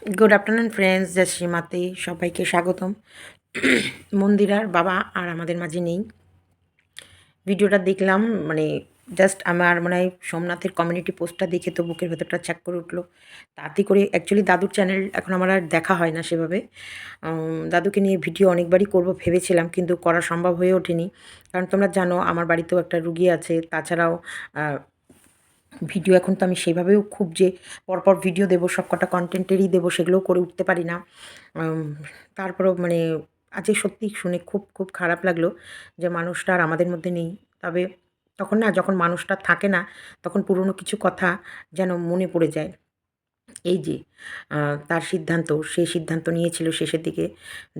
Good afternoon friends, জয় শ্রীমাতে সবাইকে স্বাগতম। মন্দিরার বাবা আর আমাদের মাঝে নেই। ভিডিওটা দেখলাম, মানে জাস্ট আমার মনে হয় সোমনাথের কমিউনিটি পোস্টটা দেখে তো বুকের ভেতরটা চেক করে উঠলো। তাতে করে অ্যাকচুয়ালি দাদুর চ্যানেল এখন আমার আর দেখা হয় না সেভাবে। দাদুকে নিয়ে ভিডিও অনেকবারই করব ভেবেছিলাম, কিন্তু করা সম্ভব হয়ে ওঠেনি। কারণ তোমরা জানো আমার বাড়িতেও একটা রুগী আছে, তাছাড়াও ভিডিও এখন তো আমি সেভাবেও খুব যে পরপর ভিডিও দেবো, সবকটা কন্টেন্টেরই দেবো, সেগুলোও করে উঠতে পারি না। তারপরেও মানে আজকে সত্যি শুনে খুব খুব খারাপ লাগলো যে মানুষটা আর আমাদের মধ্যে নেই। তবে তখন না, যখন মানুষটা থাকে না, তখন পুরনো কিছু কথা যেন মনে পড়ে যায়। এই যে তার সিদ্ধান্ত, সে সিদ্ধান্ত নিয়েছিল শেষের দিকে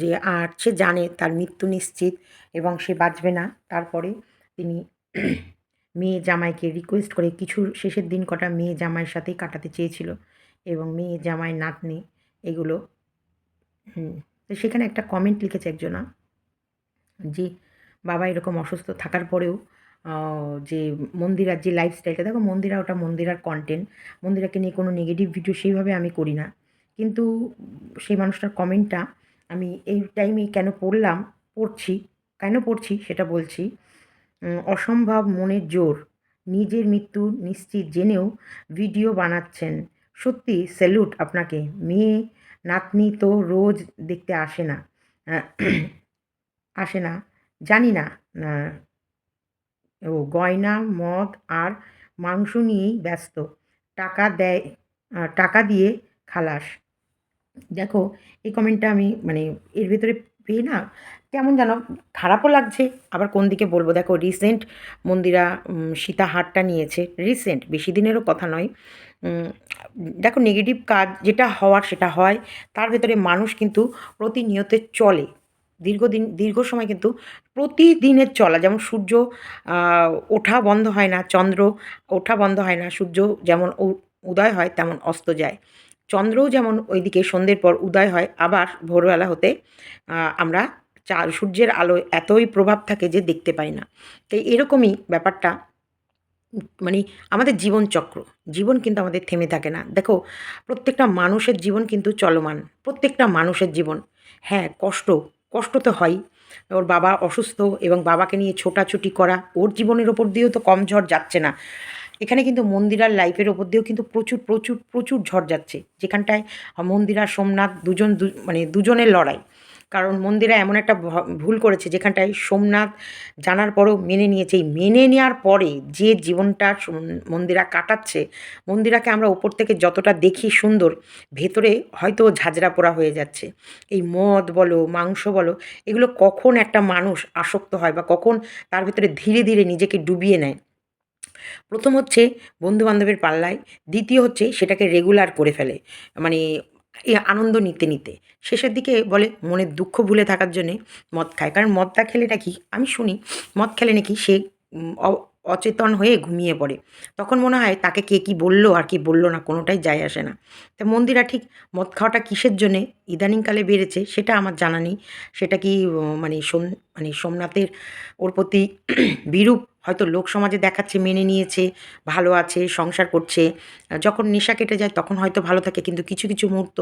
যে আর সে জানে তার মৃত্যু নিশ্চিত এবং সে বাঁচবে না। তারপরে তিনি মেয়ে জামাইকে রিকোয়েস্ট করে কিছু শেষের দিন কটা মেয়ে জামাইয়ের সাথেই কাটাতে চেয়েছিল এবং মেয়ে জামাই নাতনি এগুলো। তো সেখানে একটা কমেন্ট লিখেছে একজনা যে বাবা এরকম অসুস্থ থাকার পরেও যে মন্দিরার যে লাইফস্টাইলটা, দেখো মন্দিরা ওটা মন্দিরার কন্টেন্ট, মন্দিরাকে নিয়ে কোনো নেগেটিভ ভিডিও সেইভাবে আমি করি না। কিন্তু সেই মানুষটার কমেন্টটা আমি এই টাইমে কেন পড়লাম, পড়ছি, কেন পড়ছি সেটা বলছি। অসম্ভব মনের জোর, নিজের মৃত্যু নিশ্চিত জেনেও ভিডিও বানাচ্ছেন, সত্যি স্যালুট আপনাকে। মেয়ে নাতনি তো রোজ দেখতে আসে না, আহ, আসে না, জানি না। ও গয়না, মদ আর মাংস নিয়েই ব্যস্ত, টাকা দেয়, টাকা দিয়ে খালাস। দেখো এই কমেন্টটা আমি মানে এর ভেতরে পেয়ে না কেমন যেন খারাপও লাগছে, আবার কোন দিকে বলবো। দেখো রিসেন্ট মন্দিরা সীতাহারটা নিয়েছে, রিসেন্ট, বেশি দিনেরও কথা নয়। উম, দেখো নেগেটিভ কাজ যেটা হওয়ার সেটা হয়, তার ভেতরে মানুষ কিন্তু প্রতিনিয়ত চলে, দীর্ঘ সময় কিন্তু প্রতিদিনের চলা, যেমন সূর্য ওঠা বন্ধ হয় না, চন্দ্র ওঠা বন্ধ হয় না, সূর্য যেমন উদয় হয় তেমন অস্ত যায়, চন্দ্রও যেমন ওইদিকে সন্ধ্যের পর উদয় হয়, আবার ভোরবেলা হতে আমরা সূর্যের আলো এতই প্রভাব থাকে যে দেখতে পাই না। তো এরকমই ব্যাপারটা, মানে আমাদের জীবনচক্র, জীবন কিন্তু আমাদের থেমে থাকে না। দেখো প্রত্যেকটা মানুষের জীবন কিন্তু চলমান, প্রত্যেকটা মানুষের জীবন। হ্যাঁ, কষ্ট তো হয়ই। ওর বাবা অসুস্থ এবং বাবাকে নিয়ে ছোটাছুটি করা, ওর জীবনের ওপর দিয়েও তো কম ঝড় যাচ্ছে না। এখানে কিন্তু মন্দিরার লাইফের ওপর দিয়েও কিন্তু প্রচুর প্রচুর প্রচুর ঝড় যাচ্ছে, যেখানটায় মন্দিরা সোমনাথ মানে দুজনের লড়াই। কারণ মন্দিরা এমন একটা ভুল করেছে যেখানটায় সোমনাথ জানার পরেও মেনে নিয়েছে। এই মেনে নেওয়ার পরে যে জীবনটা মন্দিরা কাটাচ্ছে, মন্দিরাকে আমরা ওপর থেকে যতটা দেখি সুন্দর, ভেতরে হয়তো ঝাঁঝরা পোড়া হয়ে যাচ্ছে। এই মদ বলো, মাংস বলো, এগুলো কখন একটা মানুষ আসক্ত হয় বা কখন তার ভেতরে ধীরে ধীরে নিজেকে ডুবিয়ে নেয়। প্রথম হচ্ছে বন্ধুবান্ধবের পাল্লায়, দ্বিতীয় হচ্ছে সেটাকে রেগুলার করে ফেলে, মানে এই আনন্দ নিতে নিতে শেষের দিকে বলে মনের দুঃখ ভুলে থাকার জন্যে মদ খায়। কারণ মদটা খেলে নাকি আমি শুনি, মদ খেলে নাকি সে অচেতন হয়ে ঘুমিয়ে পড়ে। তখন মনে হয় তাকে কে কী বললো আর কি বললো না, কোনোটাই যায় আসে না। তা মন্দিরা ঠিক মদ খাওয়াটা কিসের জন্যে ইদানিংকালে বেড়েছে সেটা আমার জানা নেই। সেটা কি মানে মানে সোমনাথের ওর প্রতি বিরূপ হয়তো লোক সমাজে দেখাচ্ছে, মেনে নিয়েছে, ভালো আছে, সংসার করছে। যখন নেশা কেটে যায় তখন হয়তো ভালো থাকে, কিন্তু কিছু কিছু মুহূর্ত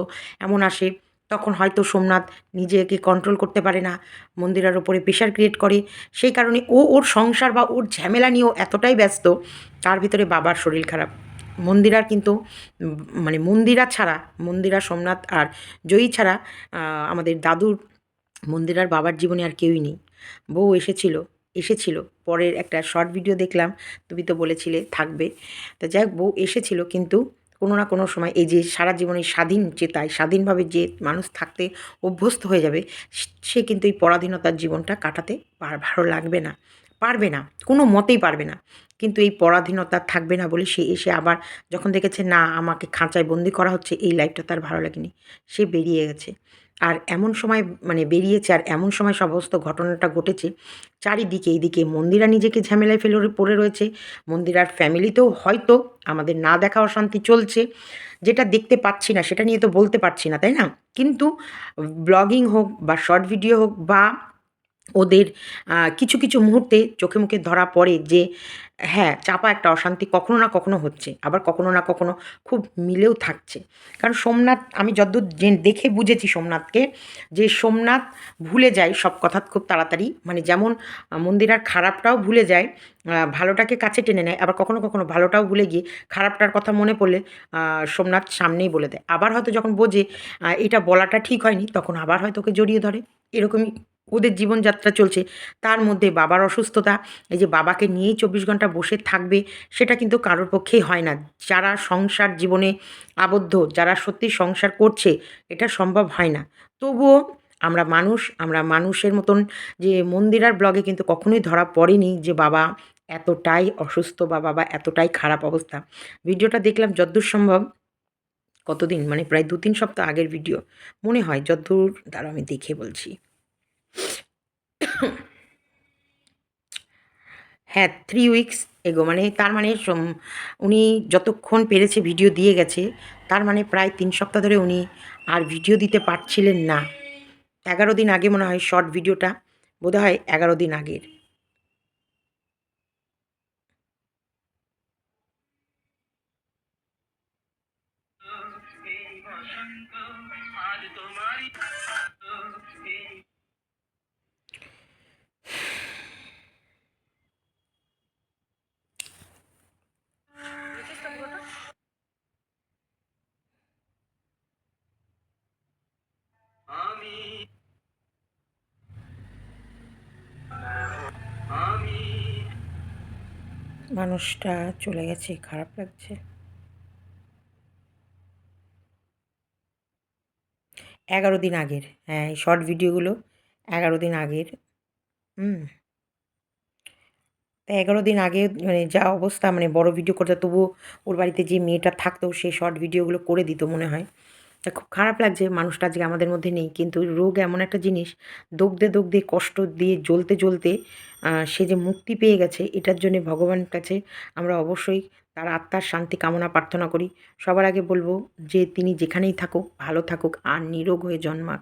এমন আসে তখন হয়তো সোমনাথ নিজেকে কন্ট্রোল করতে পারে না, মন্দিরার ওপরে প্রেশার ক্রিয়েট করে। সেই কারণে ওর সংসার বা ওর ঝামেলা নিয়েও এতটাই ব্যস্ত, তার ভিতরে বাবার শরীর খারাপ। মন্দিরার কিন্তু মানে মন্দিরা ছাড়া, মন্দিরা, সোমনাথ আর জয়ী ছাড়া আমাদের দাদুর, মন্দিরার বাবার জীবনে আর কেউই নেই। বউ এসেছিল, পরের একটা শর্ট ভিডিও দেখলাম, তুমি তো বলেছিলে থাকবে। তো যাই হোক, বউ এসেছিল, কিন্তু কোনো না কোনো সময় এই যে সারা জীবনে স্বাধীন চেতায়, স্বাধীনভাবে যে মানুষ থাকতে অভ্যস্ত হয়ে যাবে, সে কিন্তু এই পরাধীনতার জীবনটা কাটাতে ভালো লাগবে না, পারবে না, কোনো মতেই পারবে না। কিন্তু এই পরাধীনতা থাকবে না বলে সে এসে আবার যখন দেখেছে না আমাকে খাঁচায় বন্দি করা হচ্ছে, এই লাইফটা তার ভালো লাগেনি, সে বেরিয়ে গেছে। আর এমন সময় মানে বেরিয়েছে, আর এমন সময় সমস্ত ঘটনাটা ঘটেছে চারিদিকে। এইদিকে মন্দিরা নিজেকে ঝামেলায় ফেলে পড়ে রয়েছে, মন্দিরার ফ্যামিলিতেও হয়তো আমাদের না দেখা অশান্তি চলছে, যেটা দেখতে পাচ্ছি না সেটা নিয়ে তো বলতে পারছি না, তাই না? কিন্তু ব্লগিং হোক বা শর্ট ভিডিও হোক বা ওদের কিছু কিছু মুহূর্তে চোখে মুখে ধরা পড়ে যে হ্যাঁ, চাপা একটা অশান্তি কখনো না কখনো হচ্ছে। আবার কখনো না কখনো খুব মিলেও থাকছে। কারণ সোমনাথ আমি যতদূর দেখে বুঝেছি সোমনাথকে, যে সোমনাথ ভুলে যায় সব কথা খুব তাড়াতাড়ি। মানে যেমন মন্দিরার খারাপটাও ভুলে যায়, ভালোটাকে কাছে টেনে নেয়। আবার কখনো কখনো ভালোটাও ভুলে গিয়ে খারাপটার কথা মনে পড়লে সোমনাথ সামনেই বলে দেয়। আবার হয়তো যখন বোঝে এটা বলাটা ঠিক হয়নি, তখন আবার হয়তো ওকে জড়িয়ে ধরে। এরকমই ওদের জীবনযাত্রা চলছে। তার মধ্যে বাবার অসুস্থতা, এই যে বাবাকে নিয়েই ২৪ ঘন্টা বসে থাকবে, সেটা কিন্তু কারোর পক্ষেই হয় না। যারা সংসার জীবনে আবদ্ধ, যারা সত্যি সংসার করছে, এটা সম্ভব হয় না। তবুও আমরা মানুষের মতন, যে মন্দিরার ব্লগে কিন্তু কখনোই ধরা পড়েনি যে বাবা এতটাই অসুস্থ বা বাবা এতটাই খারাপ অবস্থা। ভিডিওটা দেখলাম যদ্দূর সম্ভব, কতদিন মানে প্রায় ২-৩ সপ্তাহ আগের ভিডিও মনে হয়, যদ্দূর দাঁড়াও আমি দেখে বলছি। হ্যাঁ, 3 উইকস এগো, মানে তার মানে উনি যতক্ষণ পেরেছে ভিডিও দিয়ে গেছে, তার মানে প্রায় ৩ সপ্তাহ ধরে উনি আর ভিডিও দিতে পারছিলেন না। ১১ দিন আগে মনে হয় শর্ট ভিডিওটা, বোধহয় ১১ দিন আগের। মানুষটা চলে গেছে, খারাপ লাগছে। ১১ দিন আগের, হ্যাঁ, এই শর্ট ভিডিওগুলো ১১ দিন আগের। হুম। তা ১১ দিন আগে মানে যা অবস্থা, মানে বড় ভিডিও করতে, তবুও ওর বাড়িতে যে মেয়েটা থাকতো সে শর্ট ভিডিওগুলো করে দিত মনে হয়। তা খুব খারাপ লাগছে মানুষটা আজকে আমাদের মধ্যে নেই। কিন্তু রোগ এমন একটা জিনিস, দগ্ধে দগ্ধে কষ্ট দিয়ে জ্বলতে জ্বলতে সে যে মুক্তি পেয়ে গেছে, এটার জন্যে ভগবানের কাছে আমরা অবশ্যই তার আত্মার শান্তি কামনা প্রার্থনা করি। সবার আগে বলব যে তিনি যেখানেই থাকুক ভালো থাকুক আর নিরোগ হয়ে জন্মাক।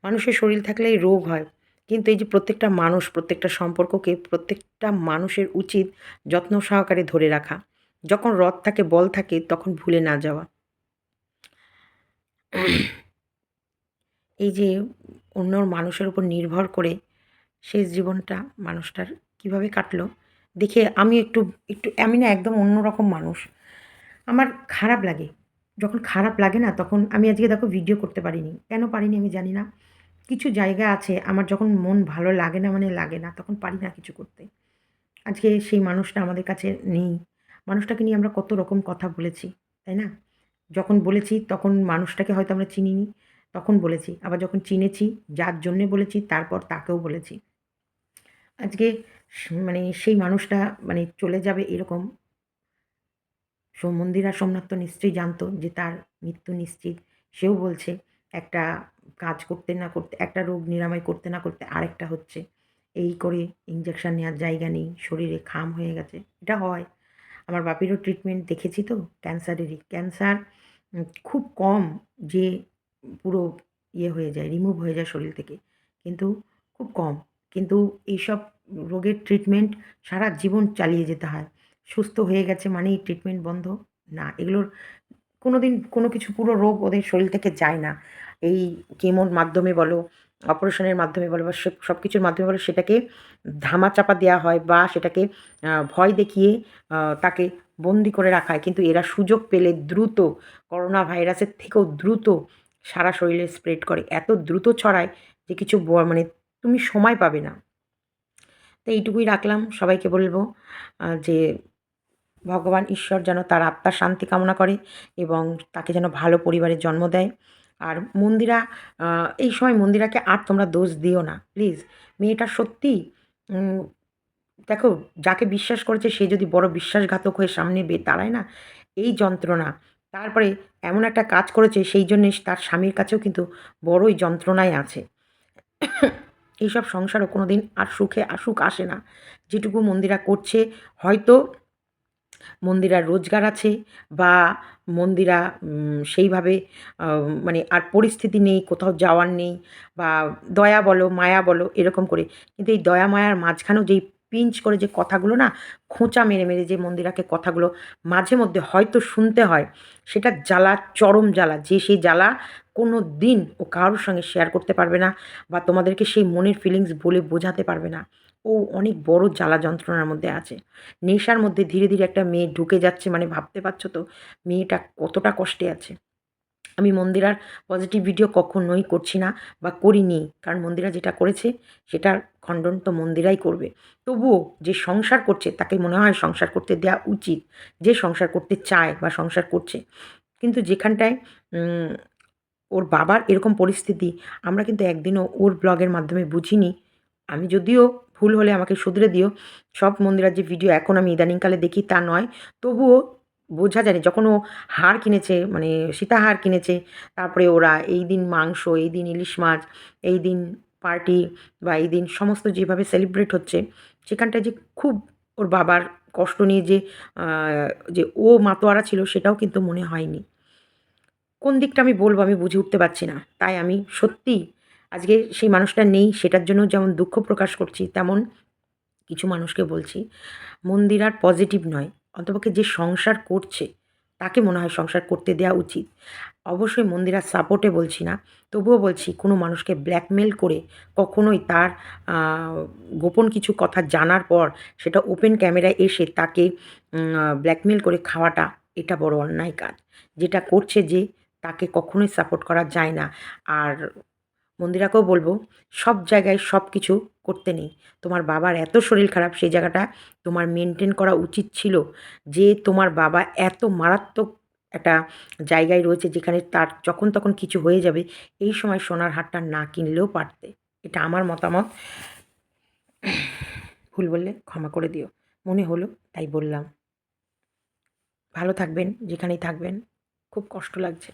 মানুষের শরীর থাকলেই রোগ হয়। কিন্তু এই যে প্রত্যেকটা মানুষ, প্রত্যেকটা সম্পর্ককে প্রত্যেকটা মানুষের উচিত যত্ন সহকারে ধরে রাখা। যখন রথ থাকে, বল থাকে, তখন ভুলে না যাওয়া। এই যে অন্য মানুষের উপর নির্ভর করে শেষ জীবনটা মানুষটার কীভাবে কাটলো, দেখে আমি একটু একটু আমি না একদম অন্যরকম মানুষ। আমার খারাপ লাগে। যখন খারাপ লাগে না, তখন আমি আজকে দেখো ভিডিও করতে পারিনি। কেন পারিনি আমি জানি না। কিছু জায়গা আছে আমার যখন মন ভালো লাগে না, মানে লাগে না, তখন পারি না কিছু করতে। আজকে সেই মানুষটা আমাদের কাছে নেই। মানুষটাকে নিয়ে আমরা কত রকম কথা বলেছি, তাই না? যখন বলেছি তখন মানুষটাকে হয়তো আমরা চিনিনি, তখন বলেছি। আবার যখন চিনেছি, যার জন্যে বলেছি তারপর তাকেও বলেছি। আজকে মানে সেই মানুষটা মানে চলে যাবে এরকম, মন্দিরা সোমনাথ তো নিশ্চয়ই জানতো যে তার মৃত্যু নিশ্চিত। সেও বলছে একটা কাজ করতে না করতে, একটা রোগ নিরাময় করতে না করতে আরেকটা হচ্ছে। এই করে ইনজেকশন নেওয়ার জায়গা নেই, শরীরে খাম হয়ে গেছে। এটা হয়। আমার বাপেরও ট্রিটমেন্ট দেখেছি তো ক্যান্সারেরই। ক্যান্সার খুব কম যে পুরো ইয়ে হয়ে যায়, রিমুভ হয়ে যায় শরীর থেকে। কিন্তু খুব কম। কিন্তু এইসব রোগের ট্রিটমেন্ট সারা জীবন চালিয়ে যেতে হয়। সুস্থ হয়ে গেছে মানেই ট্রিটমেন্ট বন্ধ? না, এগুলোর কোনোদিন কোনো কিছু, পুরো রোগ ওদের শরীর থেকে যায় না। এই কেমোর মাধ্যমে বলো, অপারেশনের মাধ্যমে বলো বা সব কিছুর মাধ্যমে বলো, সেটাকে ধামাচাপা দেওয়া হয় বা সেটাকে ভয় দেখিয়ে তাকে বন্দি করে রাখা হয়। কিন্তু এরা সুযোগ পেলে দ্রুত, করোনা ভাইরাসের থেকেও দ্রুত সারা শরীরে স্প্রেড করে। এত দ্রুত ছড়ায় যে কিছু মানে তুমি সময় পাবে না। তো এইটুকুই রাখলাম। সবাইকে বলব যে ভগবান ঈশ্বর যেন তার আত্মার শান্তি কামনা করে এবং তাকে যেন ভালো পরিবারে জন্ম দেয়। আর মন্দিরা, এই সময় মন্দিরাকে আর তোমরা দোষ দিও না প্লিজ। মেয়েটা সত্যিই উম দেখো, যাকে বিশ্বাস করেছে সে যদি বড় বিশ্বাসঘাতক হয়ে সামনে দাঁড়ায় না, এই যন্ত্রণা। তারপরে এমন একটা কাজ করেছে, সেই জন্যে তার স্বামীর কাছেও কিন্তু বড়ই যন্ত্রণায় আছে। এইসব সংসারও কোনোদিন আর সুখে সুখ আসে না। যেটুকু মন্দিরা করছে, হয়তো মন্দিরার রোজগার আছে, বা মন্দিরা সেইভাবে মানে আর পরিস্থিতি নেই, কোথাও যাওয়ার নেই, বা দয়া বলো, মায়া বলো, এরকম করে। কিন্তু এই দয়া মায়ার মাঝখানেও যেই পিঞ্চ করে যে কথাগুলো না, খোঁচা মেরে মেরে যে মন্দিরাকে কথাগুলো মাঝে মধ্যে হয়তো শুনতে হয়, সেটা জ্বালা, চরম জ্বালা। যে সেই জ্বালা কোনো দিন ও কারোর সঙ্গে শেয়ার করতে পারবে না, বা তোমাদেরকে সেই মনের ফিলিংস বলে বোঝাতে পারবে না। ও অনেক বড় জ্বালা যন্ত্রণার মধ্যে আছে। নেশার মধ্যে ধীরে ধীরে একটা মেয়ে ঢুকে যাচ্ছে, মানে ভাবতে পারছো তো মেয়েটা কতটা কষ্টে আছে। আমি মন্দিরার পজিটিভ ভিডিও কখনোই করছি না, বা করিনি, কারণ মন্দিরা যেটা করেছে সেটার খণ্ডন তো মন্দিরাই করবে। তবুও যে সংসার করছে তাকে মনে হয় সংসার করতে দেওয়া উচিত, যে সংসার করতে চায় বা সংসার করছে। কিন্তু যেখানটায় উম, ওর বাবার এরকম পরিস্থিতি, আমরা কিন্তু একদিনও ওর ব্লগের মাধ্যমে বুঝিনি। আমি যদিও ভুল হলে আমাকে শুধরে দিও। সব মন্দিরার যে ভিডিও এখন আমি ইদানিংকালে দেখি তা নয়। তবুও বোঝা যায়নি যখন ও হার কিনেছে, মানে সীতাহার কিনেছে, তারপরে ওরা এই দিন মাংস, এই দিন ইলিশ মাছ, এই দিন পার্টি, বা এই দিন সমস্ত যেভাবে সেলিব্রেট হচ্ছে, সেখানটায় যে খুব ওর বাবার কষ্ট নিয়ে আ যে ও মাতোয়ারা ছিল সেটাও কিন্তু মনে হয়নি। কোন দিকটা আমি বলবো আমি বুঝে উঠতে পারছি না। তাই আমি সত্যিই আজকে সেই মানুষটা নেই সেটার জন্য যেমন দুঃখ প্রকাশ করছি, তেমন কিছু মানুষকে বলছি, মন্দির আর পজিটিভ নয়। অন্তপক্ষে যে সংসার করছে, তাকে মনে হয় সংসার করতে দেওয়া উচিত। অবশ্যই মন্দিরার সাপোর্টে বলছি না। তবুও বলছি কোনো মানুষকে ব্ল্যাকমেল করে কখনোই তার আ গোপন কিছু কথা জানার পর সেটা ওপেন ক্যামেরায় এসে তাকে ব্ল্যাকমেল করে খাওয়াটা, এটা বড় অন্যায় কাজ। যেটা করছে যে, তাকে কখনোই সাপোর্ট করা যায় না। আর মন্দিরাকেও বলব, সব জায়গায় সব কিছু করতে নেই। তোমার বাবার এত শরীর খারাপ, সেই জায়গাটা তোমার মেইনটেইন করা উচিত ছিল। যে তোমার বাবা এত মারাত্মক একটা জায়গায় রয়েছে যেখানে তার যখন তখন কিছু হয়ে যাবে, এই সময় সোনার হারটা না কিনলেও পারতে। এটা আমার মতামত। ভুল বললে ক্ষমা করে দিও। মনে হলো তাই বললাম। ভালো থাকবেন যেখানেই থাকবেন। খুব কষ্ট লাগছে।